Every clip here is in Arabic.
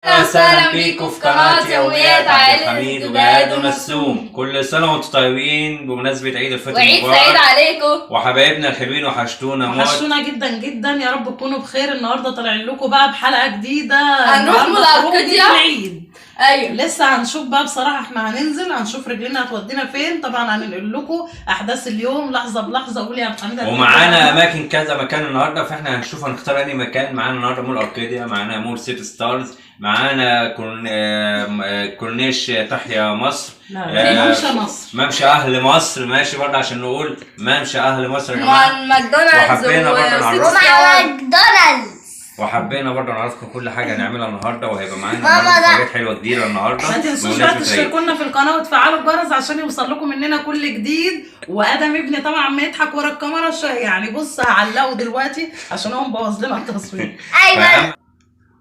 اهلا وسهلا بيكم في قناة يوميات عائلة حميد وجهاد ونسوم. كل سنة وانتم طيبين بمناسبة عيد الفطر وعيد المبارك. سعيد عليكم وحبايبنا الحلوين وحشتونا موت. وحشتونا جدا جدا، يا رب تكونوا بخير. النهارده طالعين لكم بقى بحلقة جديدة. هنروح ملعقدية العيد. ايوه لسه هنشوف بقى بصراحة، احنا هنشوف رجلنا هتودينا فين. طبعا هننقل لكم احداث اليوم لحظة بلحظة. قولي يا حميدة. ومعانا اماكن كذا مكان النهارده، فاحنا هنختار انهي مكان. معانا النهارده مول اركاديا، معانا مول سيتي ستارز، معانا كورنيش تحيا مصر، ممشى مصر، ممشى اهل مصر. ماشي برضه عشان نقول ممشى اهل مصر يا مع جماعه. ماكدونالدز وحبينا برضه نعرفكم كل حاجه هنعملها النهارده، وهيبقى معانا حاجات حلوه كتيره النهارده. ما تنسوش بقى تشتركوا لنا في القناه وتفعلوا الجرس عشان يوصل لكم مننا كل جديد. وادم ابني طبعا بيضحك ورا الكاميرا يعني بص هعلقه دلوقتي عشان هو مبوظ لنا التصوير. ايوه.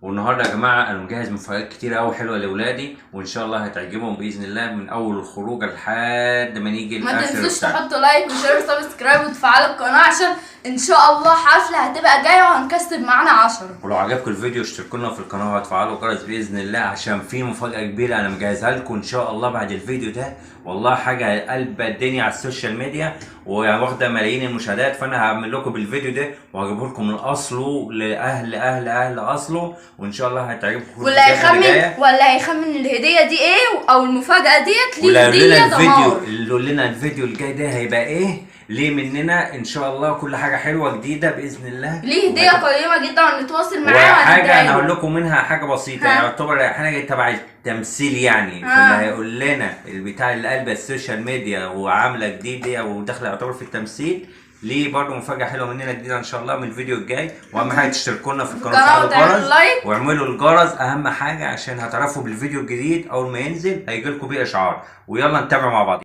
والنهارده يا جماعه انا مجهز مفاجآت كتيره قوي حلوه لاولادي، وان شاء الله هتعجبهم باذن الله من اول الخروجه لحد ما نيجي ما الاخر. تنسوش تحطوا لايك وشير وسبسكرايب وتفعلوا القناه عشان ان شاء الله حفله هتبقى جايه وهنكسب معانا 10. ولو عجبكم الفيديو اشتركوا لنا في القناه وتفعلوا الجرس باذن الله، عشان في مفاجاه كبيره انا مجهزها لكم ان شاء الله بعد الفيديو ده. والله حاجه قلب الدنيا على السوشيال ميديا واخده ملايين المشاهدات، فانا هعمل لكم بالفيديو ده وهجيبه لكم من اصله لاهل اصله، وان شاء الله هتعجبكم. واللي هيخمن الهديه دي ايه او المفاجاه ديت ليه هديه دمار. اللي يقول لنا الفيديو الجاي ده هيبقى ايه ليه مننا ان شاء الله، كل حاجه حلوه جديده باذن الله. ليه هديه قيمه جدا ونتواصل معاه. وحاجه انا هقول لكم منها حاجه بسيطه، يعتبر حاجه تبع التمثيل يعني. فاللي هيقول لنا البتاع اللي قلب السوشيال ميديا وعامله جديده وداخله يعتبر في التمثيل ليه برضه مفاجاه حلوه مننا جديده ان شاء الله من الفيديو الجاي. واهم حاجه تشتركوا لنا في القناه وتعملوا الجرس واعملوا الجرس، اهم حاجه عشان هتعرفوا بالفيديو الجديد اول ما ينزل هيجي لكم بيه اشعار. ويلا نتابع مع بعض.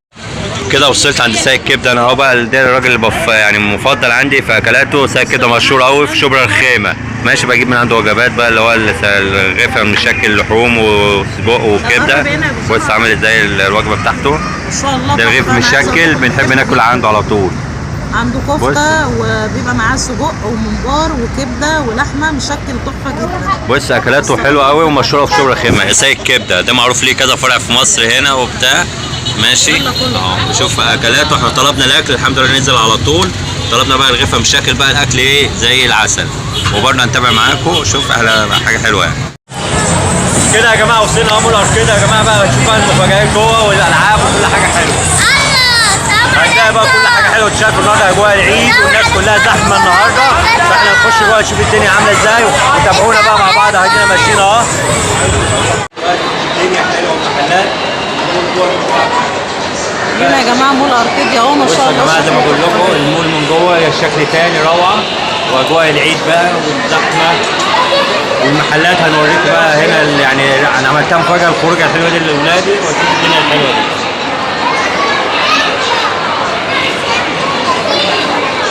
كده وصلت عند سايق كبده انا اهو بقى. ده الراجل اللي يعني المفضل عندي في اكلاته. سايق كبده مشهور قوي في شبرا الخيمه. ماشي بجيب من عنده وجبات بقى اللي هو الرغيف مشكل لحوم وسجق وكبده. بص عامل ازاي الوجبه بتاعته ما شاء الله. ده رغيف مشكل بنحب ناكل عنده على طول. عنده كفته وبيبقى معاه سجق وممبار وكبده ولحمه مشكل تحفه جدا. بص اكلاته حلوه قوي ومشهوره في شبرا الخيمه. سايق كبده ده معروف ليه كذا فرع في مصر هنا وبتاع. ماشي اهو شوف اكلاته. احنا طلبنا الاكل الحمد لله نزل على طول. طلبنا بقى رغيفه مشكل بقى الاكل ايه زي العسل. وبرضه هنتابع معاكم. شوف حاجه حلوه يعني. كده يا جماعه وصلنا اهو مول اركاديا يا جماعه. بقى نشوف بقى المفاجآت جوه والالعاب وكل حاجه حلوه. هتلاقي بقى كل حاجه حلوه تشاف النهارده اجواء العيد والناس كلها زحمه النهارده. فاحنا نخش جوه نشوف الدنيا عامله ازاي وتابعونا بقى مع بعض. عايزين ماشيين اهو. الدنيا حلوه ومحلات هنا يا جماعه مول اركاديا اهو ما شاء الله. يا جماعه زي ما بقول لكم المول من جوه شكل تاني روعه، واجواء العيد بقى والزحمه والمحلات. هنوريكم بقى هنا يعني انا عملتها مفاجاه الخروجه الحلوه دي لاولادي واشوف الدنيا الحلوه دي.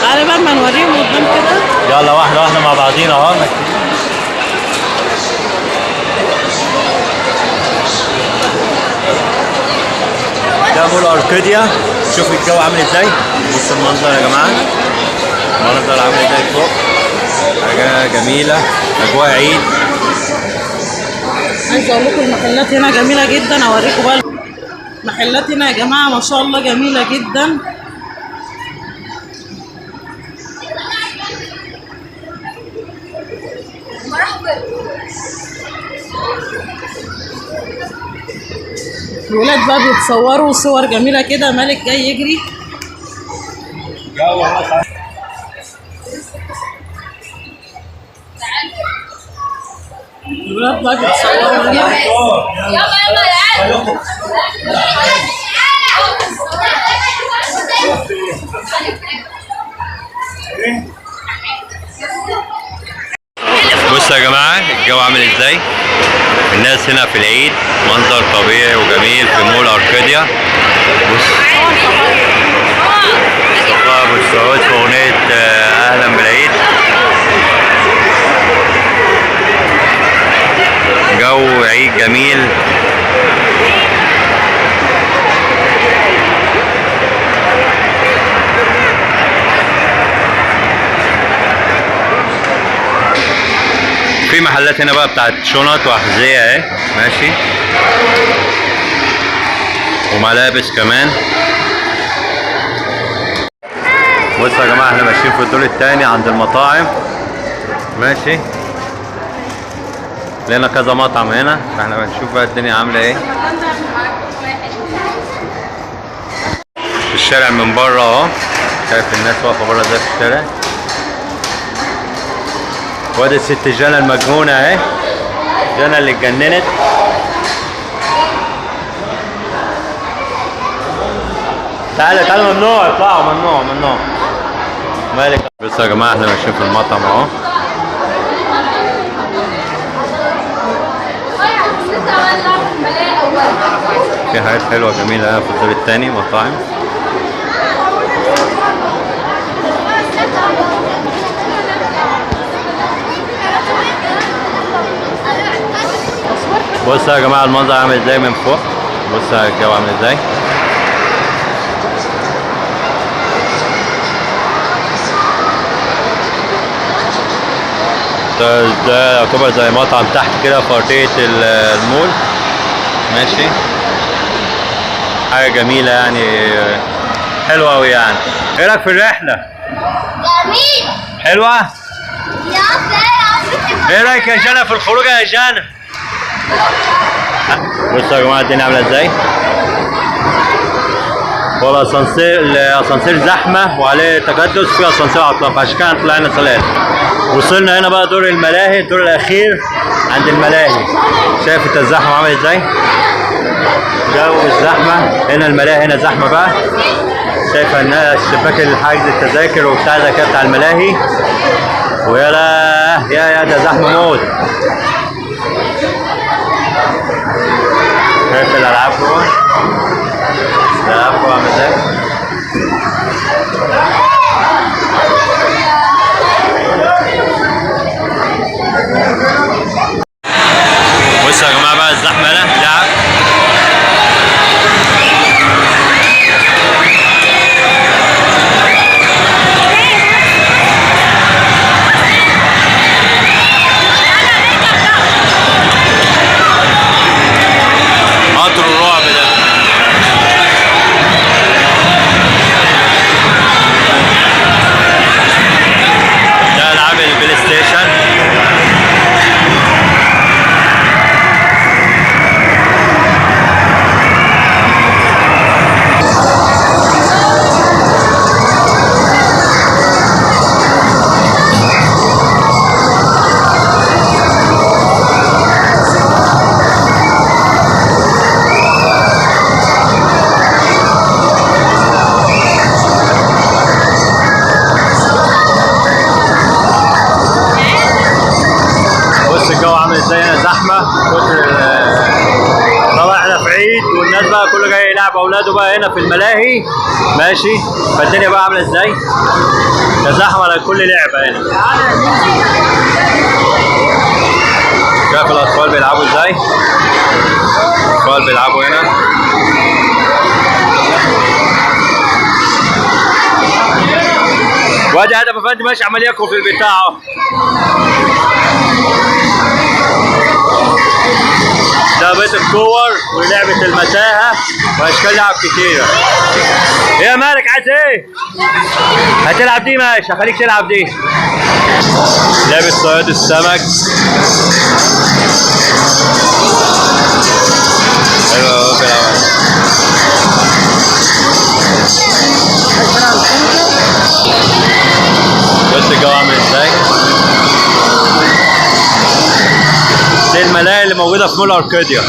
تعالى بقى ما نوريهم قدام كده. يلا واحده واحده مع بعضينا اهو. ده مول اركاديا. شوفوا الجو عامل ازاي. بص المنظر يا جماعه. المنظر عامل ازاي فوق. حاجه جميله اجواء عيد. عايزه اقول لكم المحلات هنا جميله جدا. اوريكم بقى المحلات هنا يا جماعه ما شاء الله جميله جدا. الولاد بقى بيتصوروا صور جميله كده. مالك جاي يجري. الولاد بقى بيتصوروا هنا. يلا يا عيال. بصوا يا جماعه الجو عامل ازاي. الناس هنا في العيد منظر طبيعي وجميل في مول اركاديا. بص مصطفى ابو السعود في اغنيه اهلا بالعيد. جو عيد جميل. في محلات هنا بقى بتاعت شنط واحذيه اهي، ماشي، وملابس كمان. بصوا يا جماعه احنا ماشيين في الدور الثاني عند المطاعم، ماشي، لقينا كذا مطعم هنا، فاحنا بنشوف بقى الدنيا عامله ايه. في الشارع من بره اهو، شايف الناس واقفه بره ازاي في الشارع. وادي الست جانا المجنونه اهي، جانا اللي اتجننت. تعالى تعالى، ممنوع اطلعوا، ممنوع ممنوع. مالك؟ بصوا يا جماعه احنا ماشيين في المطعم اهو. في حاجات حلوه جميله في الدور الثاني مطاعم. بصوا يا جماعه المنظر عامل ازاي من فوق، بصوا الجو عامل ازاي. ده يعتبر زي مطعم تحت كده في ارضيه المول، ماشي، حاجه جميله يعني، حلوه قوي يعني. ايه رايك في الرحله؟ جميل. حلوه؟ يا سلام. ايه رايك يا جانا في الخروجه يا جانا؟ بصوا يا جماعه الدنيا عامله ازاي. هو الاسانسير زحمه وعليه تكدس، في اسانسير عطلان، فعشان كده طلعنا سلالم. وصلنا هنا بقى دور الملاهي، الدور الاخير عند الملاهي. شايف انت الزحمه عامل ازاي؟ جو الزحمه هنا، الملاهي هنا زحمه بقى. شايف انها الشباك اللي حاجز التذاكر وبتاع ده كده بتاع الملاهي. ويا لا يا ده زحمه موت. شايف الالعاب جوه؟ الالعاب جوه عامله ازاي؟ بصوا يا جماعه بقى الزحمه هنا لعب. قطر الرعب ده. ده العاب البلاي ستيشن. طبعا احنا في عيد والناس بقى كله جاي يلعب اولاده بقى هنا في الملاهي، ماشي، فالدنيا بقى عامله ازاي؟ تزاحم على كل لعبه هنا. شايف الاطفال بيلعبوا ازاي؟ الاطفال بيلعبوا هنا. وادي هدف افندي ماشي عمال ياكل في البتاع اهو. ده بيت الكور ولعبة المتاهة واشكال لعب كتيرة. ايه يا مالك عايز ايه؟ هتلعب دي ماشي، هخليك تلعب دي. لعبة صياد السمك. حلوة اهو بيلعبها. بص الجو عامل ازاي؟ دي الملاهي اللي موجودة في مول أركاديا.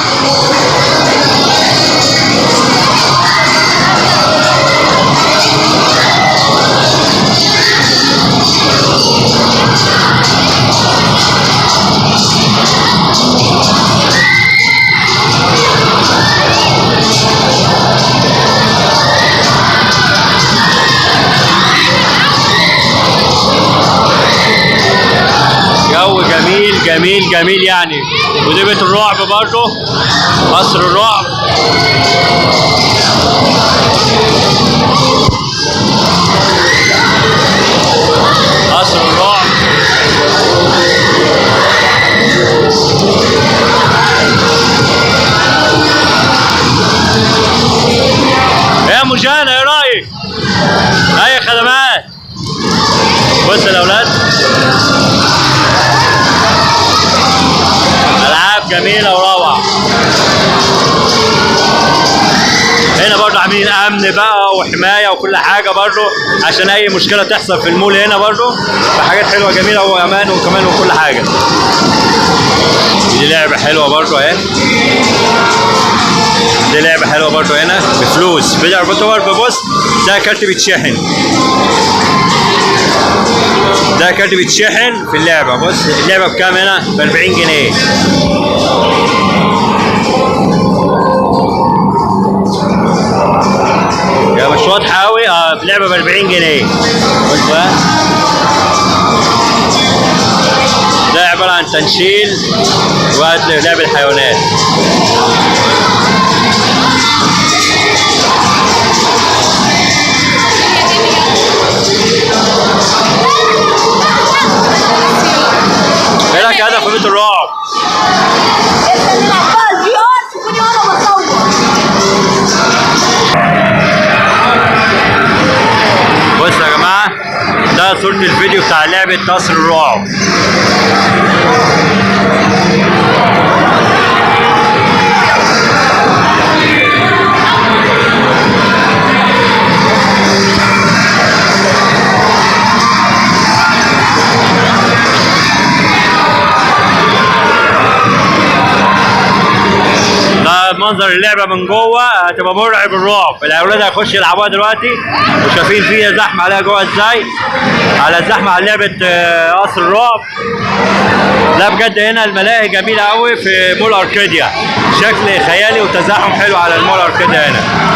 جو جميل جميل جميل يعني. ودي بيت الرعب برضه، قصر الرعب. قصر الرعب. بص يا اولاد، العاب جميله وروعه. هنا برضه عاملين امن بقى وحمايه وكل حاجه برضه عشان اي مشكله تحصل في المول هنا برضه، فحاجات حلوه جميله وامان وكمان وكل حاجه. دي لعبه حلوه برضه اهي، دي لعبه حلوه برضه هنا بفلوس. فيديو برضه بص، ده كارت بيتشحن، ده كارت بيتشحن في اللعبه. بص اللعبه بكام هنا؟ ب 40 جنيه. يا مش واضحه قوي. اللعبه ب 40 جنيه. بص بقى، ده عباره عن تنشيل ولعب الحيوانات. ايه رايك هذا في بيت الرعب؟ بصوا يا جماعه، ده صورة الفيديو بتاع لعبة قصر الرعب. منظر اللعبه من جوه هتبقى مرعب الرعب. الاولاد هيخشوا يلعبوها دلوقتي وشايفين فيها زحمه عليها جوه ازاي، على الزحمه على لعبه قصر الرعب. لا بجد هنا الملاهي جميله قوي في مول اركاديا، شكل خيالي وتزاحم حلو على المول اركاديا هنا.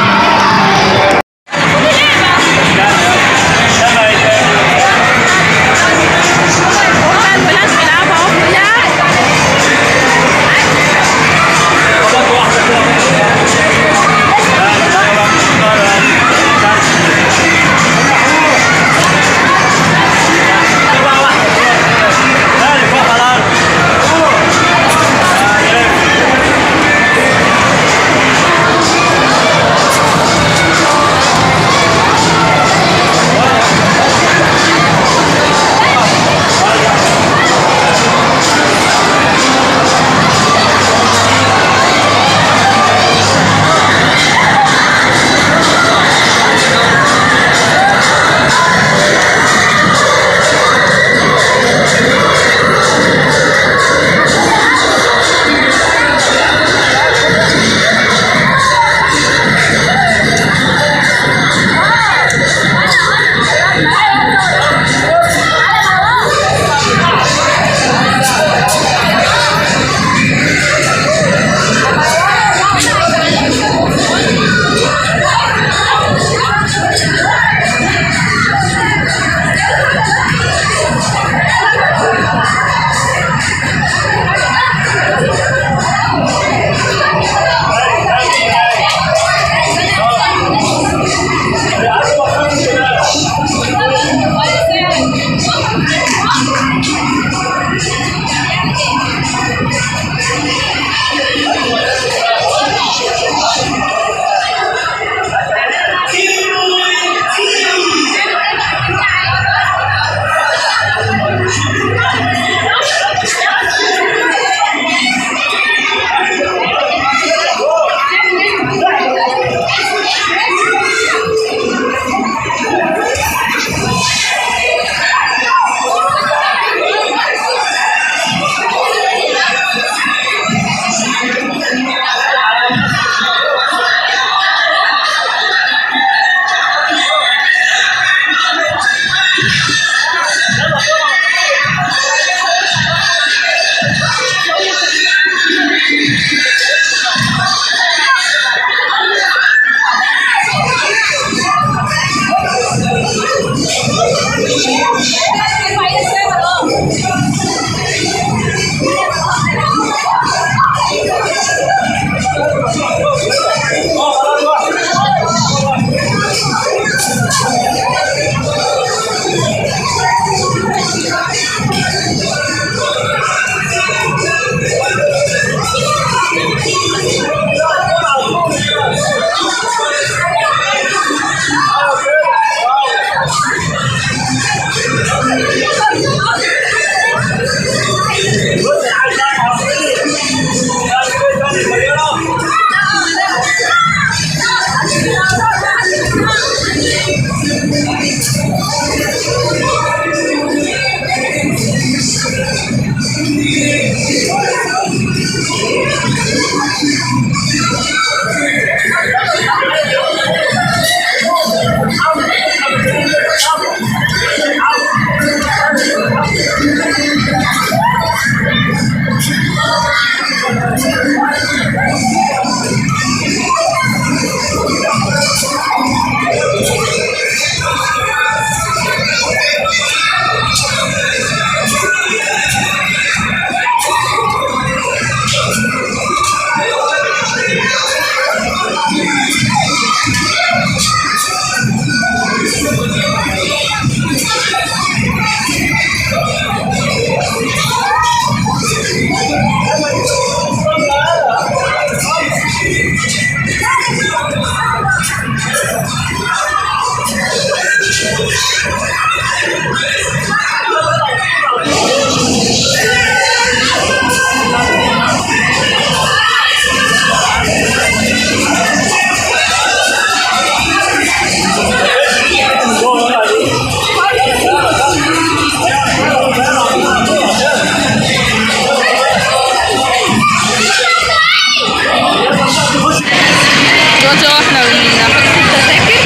دلوقتي احنا بنحط التذاكر.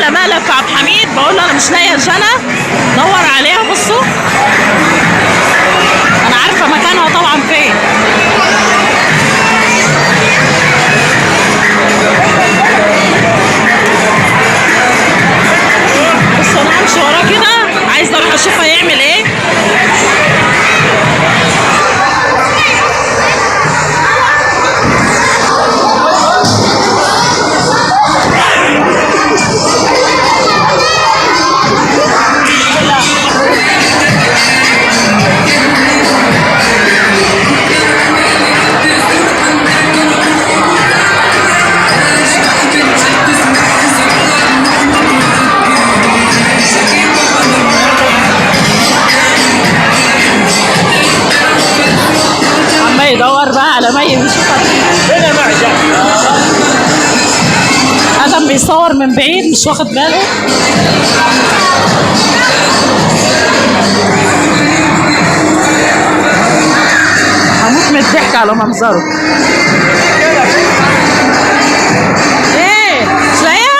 عامله مقلب في عبد الحميد، بقول له انا مش لاقيه جنى، دور عليها. بصوا انا عارفه مكانها طبعا فين. بصوا انا همشي وراه كده، عايزه اروح اشوف هيعمل ايه. يدور بقى على مي بيشوفها ادم بيصور من بعيد مش واخد باله. هموت من الضحك على منظره. ايه مش لاقيها؟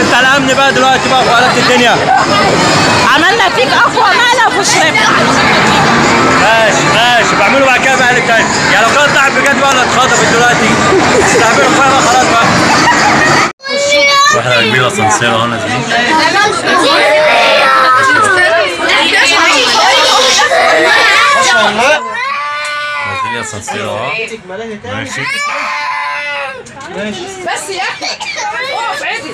انت على امن بقى دلوقتي بقى وقلبت الدنيا. عملنا فيك اقوى مقلب وشربنا. ماشي بعمله بعد كده مقلب تاني. يعني لو كانت طلعت بجد بقى انا اتخطفت دلوقتي استعملوا فيها بقى خلاص بقى. واحنا راكبين اسانسير اهو نازلين. نازلين اسانسير اهو. ماشي بس يا اخي اقف عدل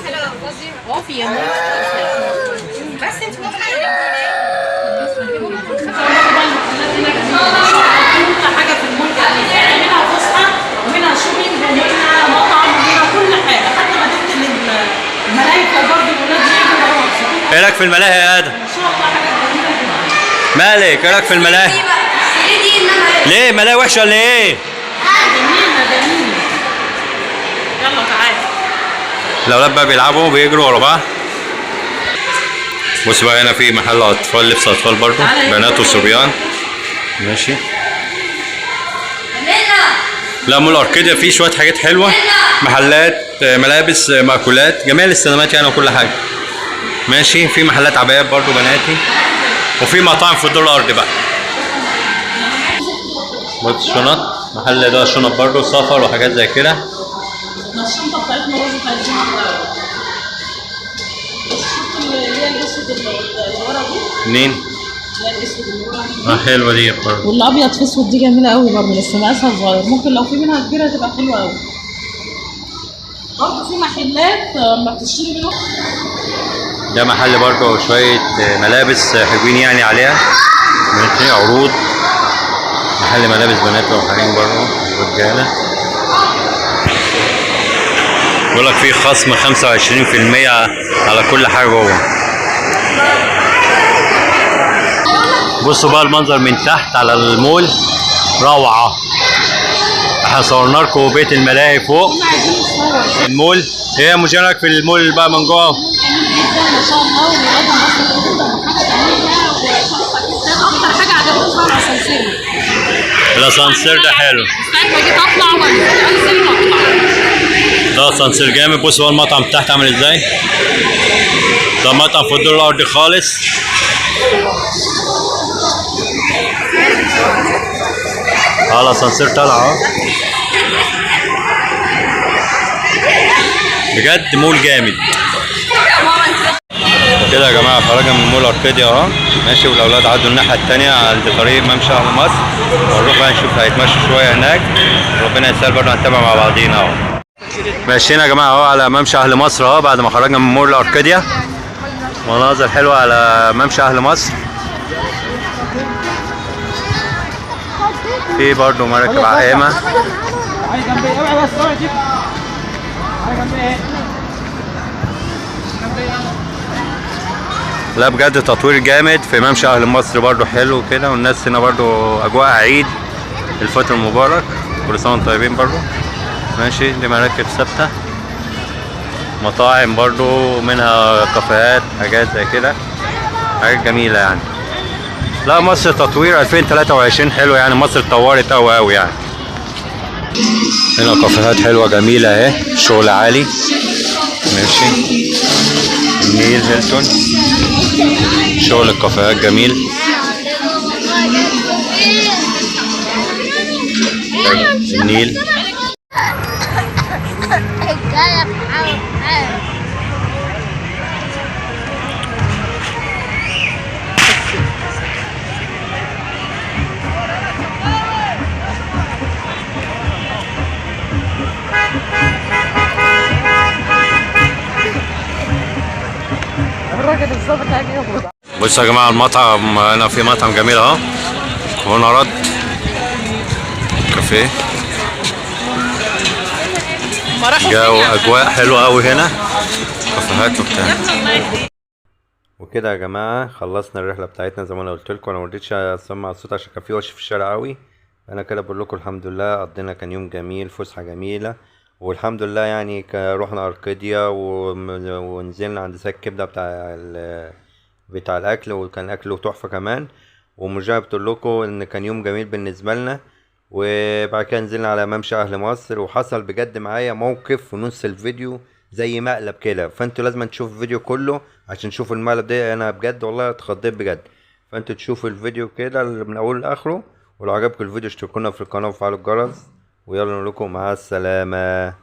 اقف يا ماما بس انت كل حاجه في المول يعني منها فسحه ومنها شوبينج ومنها مطعم ومنها كل حاجه، حتى مدينه الملاهي برضه الولاد يجوا. ايه رايك في الملاهي يا ادم؟ ان شاء الله حاجه جميله جدا. مالك؟ ايه رايك في الملاهي؟ ليه ملاهي وحشه ولا ايه؟ جميله يلا تعالى. الاولاد بقى بيلعبوا وبيجروا ورا بعض. بص بقى هنا في محل اطفال، لبس اطفال برضه، بنات وصبيان. ماشي. لا مول اركيديا فيه شويه حاجات حلوه، محلات، ملابس، مأكولات، جميع الاستخدامات يعني وكل حاجه. ماشي. في محلات عبايات برضه بناتي، وفي مطاعم في الدور الارضي بقى. بص شنط، محل ده شنط برضه، سفر وحاجات زي كده. الشنطه بتاعتنا برضه عايزين نغيرها. اللي هي الاسود اللي ورا دي. منين؟ اللي هي الاسود اللي ورا دي. حلوه دي برضه. والابيض في اسود دي جميله قوي برضه، بس مقاسها صغير، ممكن لو في منها كبيره تبقى حلوه قوي. برضه في محلات لما بتشتري منهم. ده محل برضه شويه ملابس حلوين يعني عليها. ماشي. عروض. محل ملابس بنات وحريم برضه رجاله. بيقول لك في خصم 25% على كل حاجه جوه. بصوا بقى المنظر من تحت على المول روعه. احنا صورنا لكم بيت الملاهي فوق المول. ايه مشارك في المول بقى من جوه؟ ما شاء الله. اكتر حاجه عجبتني بقى الاسانسير. الاسانسير ده حلو. ساعة ما جيت اطلع وانزل واطلع. ده اسانسير جامد. بصوا بقى المطعم تحت عامل ازاي. ده مطعم في الدور الارضي خالص. الاسانسير طالع اهو. بجد مول جامد كده يا جماعه. خرجنا من مول اركيديا اهو. ماشي. والاولاد عدوا الناحيه الثانيه عند طريق ممشى اهل مصر. ونروح بقى نشوف هيتمشوا شويه هناك. ربنا يسهل برضه هنتابع مع بعضينا اهو. ماشيين يا جماعه اهو على ممشى اهل مصر اهو بعد ما خرجنا من مول اركيديا. مناظر حلوه على ممشى اهل مصر. في برضه مراكب عائمه. لا بجد تطوير جامد في ممشى اهل مصر برضو حلو كده، والناس هنا برضو اجواء عيد الفطر المبارك، كل سنه وانتم طيبين برضو. ماشي، دي مراكب ثابته، مطاعم برضو منها كافيهات، حاجات زي كده، حاجات جميله يعني. لا مصر تطوير 2023 حلو يعني، مصر اتطورت قوي قوي يعني. هنا كافيهات حلوه جميله اهي، شغل عالي. ماشي، النيل هيلتون، شغل الكافيهات جميل. النيل بصوا يا جماعه المطعم، هنا في مطعم جميل اهو، وهنا رد كافيه، جو اجواء حلوه قوي هنا، كافيهات وبتاع. وكده يا جماعه خلصنا الرحله بتاعتنا زي ما انا قلت لكم. انا ما رضيتش اسمع الصوت عشان كان في وش في الشارع قوي. انا كده بقول لكم الحمد لله قضينا كان يوم جميل، فسحه جميله، والحمد لله يعني. رحنا اركاديا ونزلنا عند ساك كبده بتاع الاكل، وكان اكله تحفه كمان. ومرجع بتقول لكم ان كان يوم جميل بالنسبه لنا. وبعد كده نزلنا على ممشى اهل مصر، وحصل بجد معايا موقف في نص الفيديو زي مقلب كده، فانتوا لازم تشوفوا الفيديو كله عشان تشوفوا المقلب ده. انا بجد والله اتخضيت بجد، فانتوا تشوفوا الفيديو كده من اوله لاخره. ولو عجبكم الفيديو اشتركونا في القناه وفعلوا الجرس، ويلا نقول لكم مع السلامه.